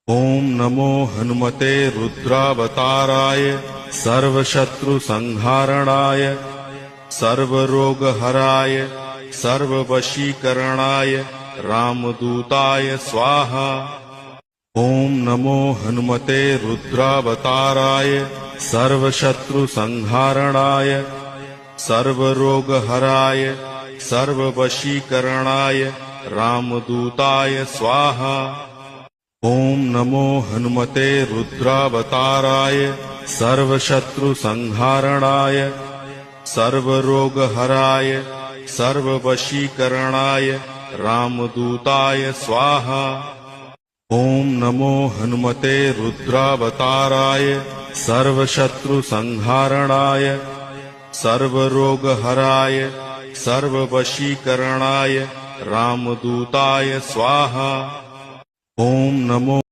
ओम नमो हनुमते रुद्रावताराय सर्वशत्रुसंहारणाय सर्वरोगहराय सर्ववशीकरणाय रामदूताय स्वाहा। ओम नमो हनुमते रुद्रावताराय सर्वशत्रुसंहारणाय सर्वरोगहराय सर्ववशीकरणाय रामदूताय स्वाहा। ओम नमो हनुमते रुद्रावताराय सर्वशत्रुसंहारणाय सर्वरोगहराय सर्ववशीकरणाय रामदूताय स्वाहा। ओम नमो हनुमते रुद्रावताराय सर्वशत्रुसंहारणाय सर्वरोगहराय सर्ववशीकरणाय रामदूताय स्वाहा। ओम नमो